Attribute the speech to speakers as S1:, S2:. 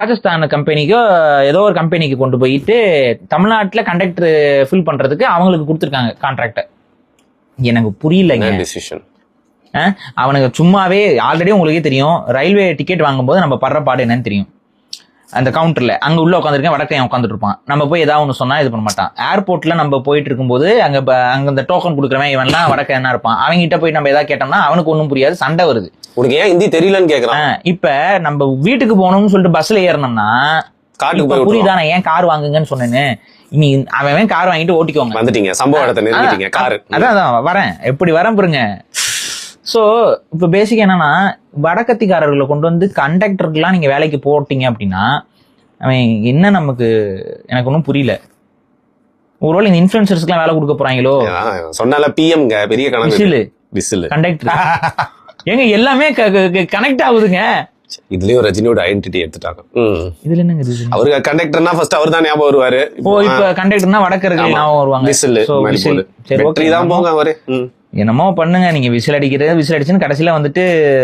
S1: ராஜஸ்தான் கம்பெனிக்கோ ஏதோ ஒரு கம்பெனிக்கு கொண்டு போயிட்டு தமிழ்நாட்டுல கண்டக்டர் ஃபில் பண்றதுக்கு அவங்களுக்கு கொடுத்துருக்காங்க கான்ட்ராக்ட. எனக்கு புரியலைங்க. அவனுக்கு சும்மாவே ஆல்ரெடி உங்களுக்கே தெரியும், ரயில்வே டிக்கெட் வாங்கும்போது நம்ம படுற பாடு என்னன்னு தெரியும். அந்த கவுண்டர்ல அங்க உள்ள உட்காந்துருக்கேன், வடக்கையும் உட்காந்துட்டு இருப்பான். நம்ம போய் ஏதாவது ஒன்று சொன்னா இது பண்ண மாட்டான். ஏர்போர்ட்ல நம்ம போயிட்டு இருக்கும்போது அங்க இந்த டோக்கன் கொடுக்குறவன் இவன்லாம் வடக்க என்ன இருப்பான், அவங்ககிட்ட போய் நம்ம ஏதாவது கேட்டோம்னா அவனுக்கு ஒன்றும் புரியாது, சண்டை வருது.
S2: உனக்கு ஏன் ஹிந்தி தெரியலன்னு கேக்குறான்.
S1: இப்ப நம்ம வீட்டுக்கு போகணும்னு சொல்லிட்டு பஸ்ல ஏறணும்னா புரியுதானே ஏன் கார் வாங்குங்கன்னு சொன்னேன்னு. நீ அவன் கார் வாங்கிட்டு ஓட்டிக்கோங்க.
S2: வந்துட்டீங்க, சம்பவ இடத்தை நிறுத்திட்டீங்க கார்.
S1: அதான் வரேன், எப்படி வரேன் பாருங்க. ஸோ இப்போ பேசிக் என்னன்னா, வடக்கத்திக்காரர்களை கொண்டு வந்து கண்டக்டருக்குலாம் நீங்க வேலைக்கு போட்டீங்க அப்படின்னா அவன் என்ன நமக்கு எனக்கு ஒன்றும் புரியல. ஒருவேளை இந்த இன்ஃபுளுசர்ஸ்க்குலாம் வேலை கொடுக்க போறாங்களோ.
S2: சொன்னால பிஎம்ங்க பெரிய கணக்கு விசில் கண்டக்டர்
S1: ஏங்க எல்லாமே கனெக்ட் ஆகுதுங்க.
S2: இதுலயும் ரஜினியோட ஐடென்டிட்டி எடுத்துட்டாங்க.
S1: இதுல என்னங்க
S2: அவருக்கு கண்டக்டர்னா ஃபர்ஸ்ட் அவர் தான் ஞாபகம் வருவாரு.
S1: இப்ப கண்டக்டர்னா வடக்கர்கள் ஞாபகம் வருவாங்க.
S2: விசில் சரி ஓகே தான் போங்க அவரு
S1: என்னமோ பண்ணுங்க, நீங்க விசில் அடிக்கிறது விசில் அடிச்சுன்னு கடைசியில வந்துட்டு